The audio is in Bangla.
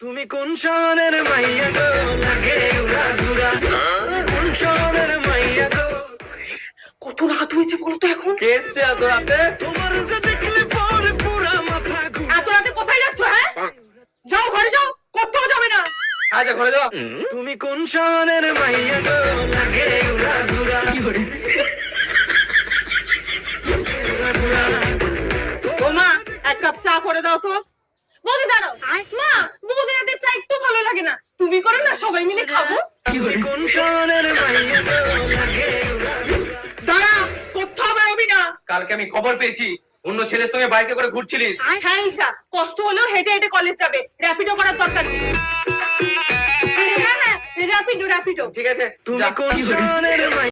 তুমি কোন শহরের মাইয়া গো লাগে উড়া ধুরা কোন শহরের মাইয়া গো কত রাত হয়েছে বলতো এখন? কে এসছে এত রাতে? তোমার যে দেখলে পরে পুরা মাথা ঘুরে এত রাতে কোথায় যাচ্ছ? হ্যাঁ, যাও ঘরে যাও, কোথাও যাবে না। আচ্ছা ঘরে যাও। তুমি কোন শহরের মাইয়া গো লাগে উড়া ধুরা ও মা, এক কাপ চা করে দাও তো। বৌদি দাঁড়াও। মা, বৌদি রাতে চা একটু ভালো লাগে না, তুমি করো না, সবাই মিলে খাবো। তুমি কোন শহরের মাইয়া গো লাগে উড়া ধুরা দাঁড়া, কোথাও বেরোবি না। কালকে আমি খবর পেয়েছি অন্য ছেলের সঙ্গে বাইকে করে ঘুরছিলিস। হ্যাঁ ঈশা, কষ্ট হলেও হেঁটে হেঁটে কলেজ যাবে, র্যাপিডো করার দরকার নেই। হ্যাঁ হ্যাঁ, র্যাপিডো র্যাপিডো। ঠিক আছে তুমি যা। কোন শহরের মাইয়া